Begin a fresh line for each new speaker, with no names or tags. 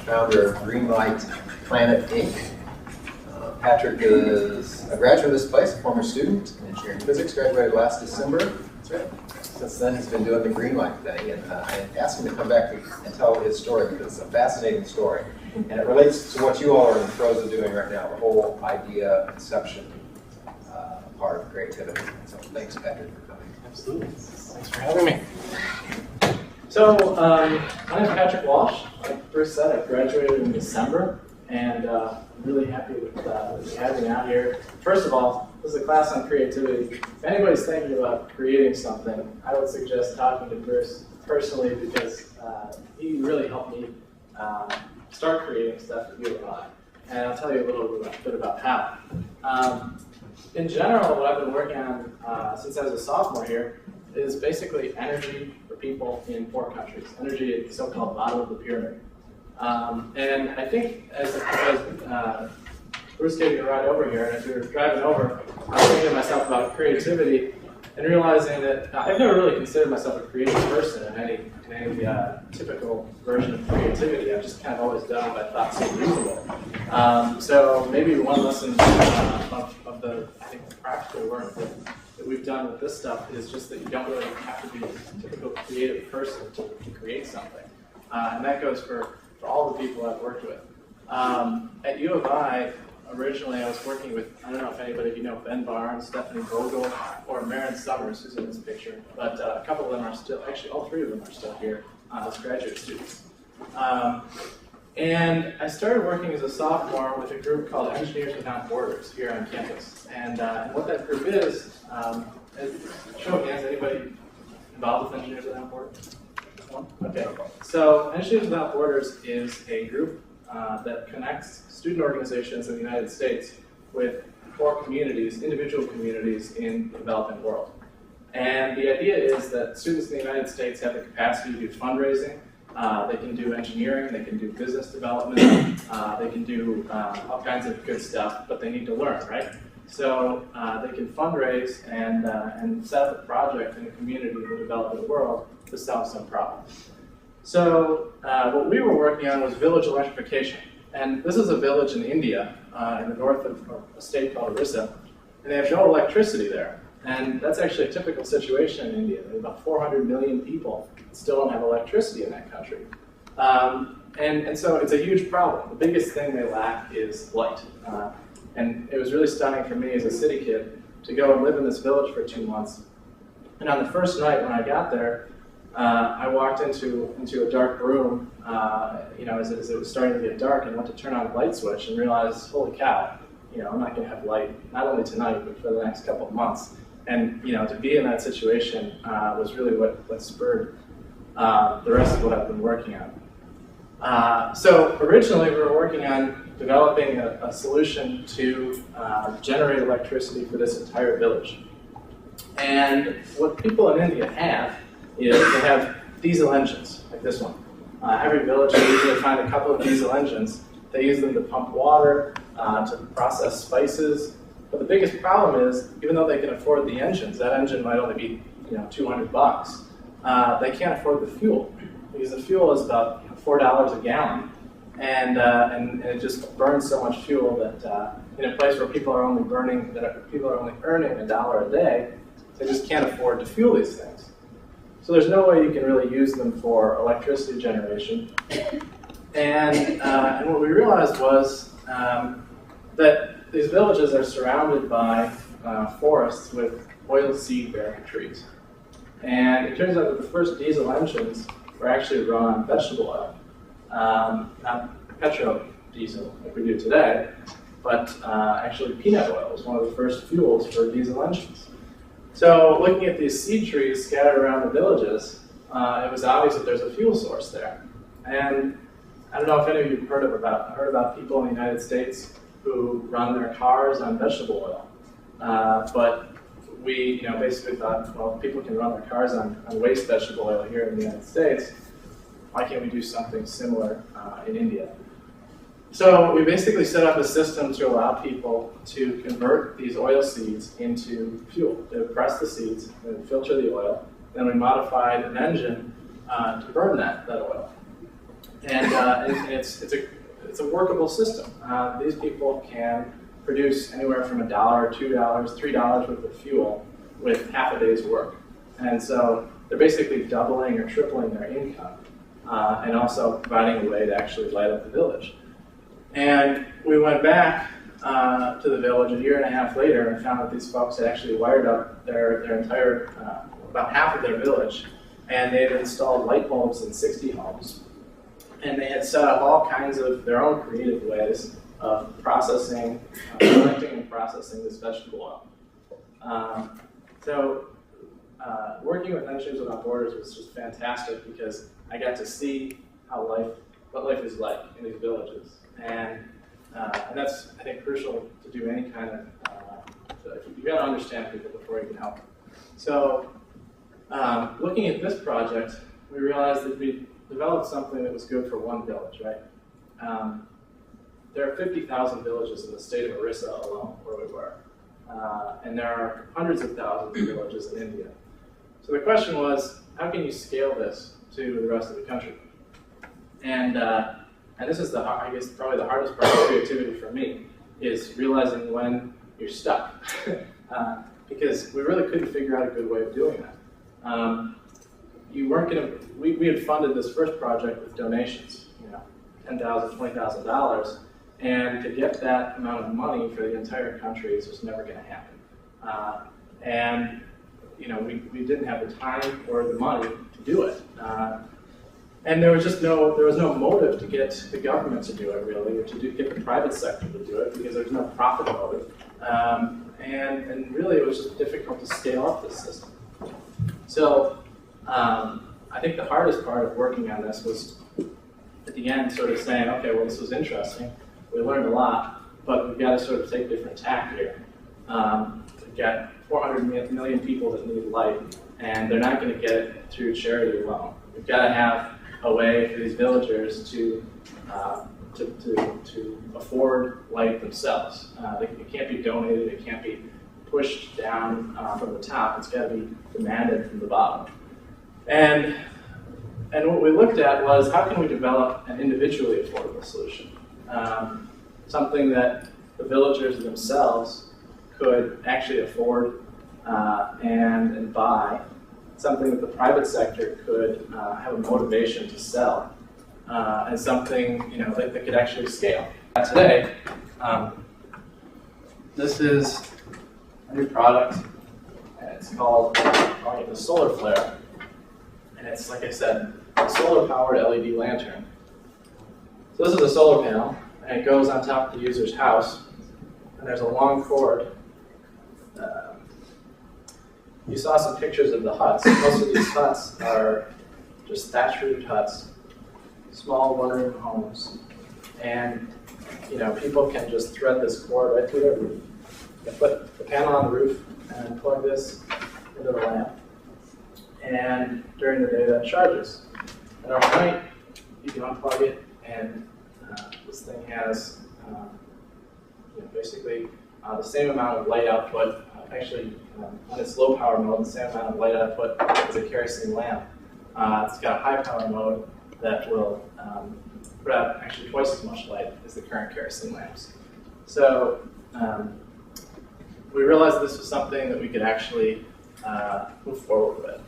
founder of Greenlight Planet Inc. Patrick is a graduate of this place, a former student in engineering physics, graduated last December. That's right. Since then, he's been doing the Greenlight thing, and I asked him to come back and tell his story because it's a fascinating story, and it relates to what you all are in the throes of doing right now, the whole idea conception part of creativity. So thanks, Patrick, for coming.
Absolutely. Thanks for having me. So, my name is Patrick Walsh. Like Bruce said, I graduated in December, and I'm really happy with having me out here. First of all, this is a class on creativity. If anybody's thinking about creating something, I would suggest talking to Bruce personally because he really helped me start creating stuff at U of I. And I'll tell you a little bit about how. In general, what I've been working on since I was a sophomore here is basically energy for people in poor countries. Energy at the so-called bottom of the pyramid. And I think as Bruce gave me a ride over here, and as we were driving over, I was thinking to myself about creativity and realizing that I've never really considered myself a creative person in any typical version of creativity. I've just kind of always done what I thought seemed reasonable. So maybe one lesson of the, I think, the practical work that we've done with this stuff is just that you don't really have to be a typical creative person to create something. And that goes for all the people I've worked with. At U of I, originally I was working with, I don't know if anybody of you know Ben Barnes, Stephanie Vogel, or Maren Summers, who's in this picture, but a couple of them are still, actually all three of them are still here as graduate students. And I started working as a sophomore with a group called Engineers Without Borders here on campus. And what that group is show of hands, anybody involved with Engineers Without Borders? Okay, so Engineers Without Borders is a group that connects student organizations in the United States with core communities, individual communities in the developing world. And the idea is that students in the United States have the capacity to do fundraising, they can do engineering, they can do business development, they can do all kinds of good stuff, but they need to learn, right? So they can fundraise and set up a project in a community in the developing world to solve some problem. So what we were working on was village electrification. And this is a village in India, in the north of a state called Orissa, and they have no electricity there. And that's actually a typical situation in India. There are about 400 million people that still don't have electricity in that country. And so it's a huge problem. The biggest thing they lack is light. And it was really stunning for me as a city kid to go and live in this village for 2 months. And on the first night when I got there, I walked into a dark room, as it was starting to get dark, and went to turn on the light switch and realized, holy cow, I'm not going to have light, not only tonight, but for the next couple of months. And, to be in that situation was really what spurred the rest of what I've been working on. So originally we were working on developing a solution to generate electricity for this entire village. And what people in India have is they have diesel engines, like this one. Every village will usually find a couple of diesel engines. They use them to pump water, to process spices. But the biggest problem is, even though they can afford the engines, that engine might only be $200. They can't afford the fuel, because the fuel is about $4 a gallon. And it just burns so much fuel that in a place where people are only earning $1 a day, they just can't afford to fuel these things. So there's no way you can really use them for electricity generation. And what we realized was that these villages are surrounded by forests with oil seed-bearing trees. And it turns out that the first diesel engines were actually run on vegetable oil. Not petrodiesel like we do today, but actually peanut oil was one of the first fuels for diesel engines. So looking at these seed trees scattered around the villages, it was obvious that there's a fuel source there. And I don't know if any of you have heard about people in the United States who run their cars on vegetable oil. But we basically thought, well, if people can run their cars on waste vegetable oil here in the United States, why can't we do something similar in India? So we basically set up a system to allow people to convert these oil seeds into fuel. They would press the seeds, they would filter the oil, then we modified an engine to burn that oil. and it's a workable system. These people can produce anywhere from $1, $2, $3 worth of fuel with half a day's work. And so they're basically doubling or tripling their income and also providing a way to actually light up the village. And we went back to the village a year and a half later and found that these folks had actually wired up their entire, about half of their village, and they had installed light bulbs in 60 homes. And they had set up all kinds of their own creative ways of processing, collecting and processing this vegetable oil. Working with Engineers Without Borders was just fantastic because I got to see what life is like in these villages. And that's, I think, crucial to do any kind of, you got to understand people before you can help them. So looking at this project, we realized that we developed something that was good for one village, right? There are 50,000 villages in the state of Orissa alone, where we were. And there are hundreds of thousands of villages in India. So the question was, how can you scale this to the rest of the country? And this is, I guess, probably the hardest part of creativity for me, is realizing when you're stuck. Because we really couldn't figure out a good way of doing that. You weren't going to, we had funded this first project with donations, $10,000, $20,000, and to get that amount of money for the entire country is just never going to happen. And we didn't have the time or the money to do it. And there was no motive to get the government to do it, really, or to get the private sector to do it, because there's no profit motive. And really, it was just difficult to scale up this system. So I think the hardest part of working on this was, at the end, sort of saying, okay, well, this was interesting. We learned a lot, but we've got to sort of take a different tack here. We've got 400 million people that need light, and they're not going to get it through charity alone. We've got to have a way for these villagers to afford light themselves. It can't be donated, it can't be pushed down from the top, it's got to be demanded from the bottom. And what we looked at was, how can we develop an individually affordable solution? Something that the villagers themselves could actually afford and buy, something that the private sector could have a motivation to sell, and something that could actually scale. Today, this is a new product, and it's called the Solar Flare. And it's, like I said, a solar-powered LED lantern. So this is a solar panel, and it goes on top of the user's house, and there's a long cord. You saw some pictures of the huts. Most of these huts are just thatch-roofed huts, small one-room homes, and people can just thread this cord right through their roof. You put the panel on the roof and plug this into the lamp. And during the day that charges. And overnight, you can unplug it, and this thing has basically the same amount of light output. Actually, on its low power mode, the same amount of light output as a kerosene lamp. It's got a high power mode that will put out actually twice as much light as the current kerosene lamps. So we realized this was something that we could actually move forward with.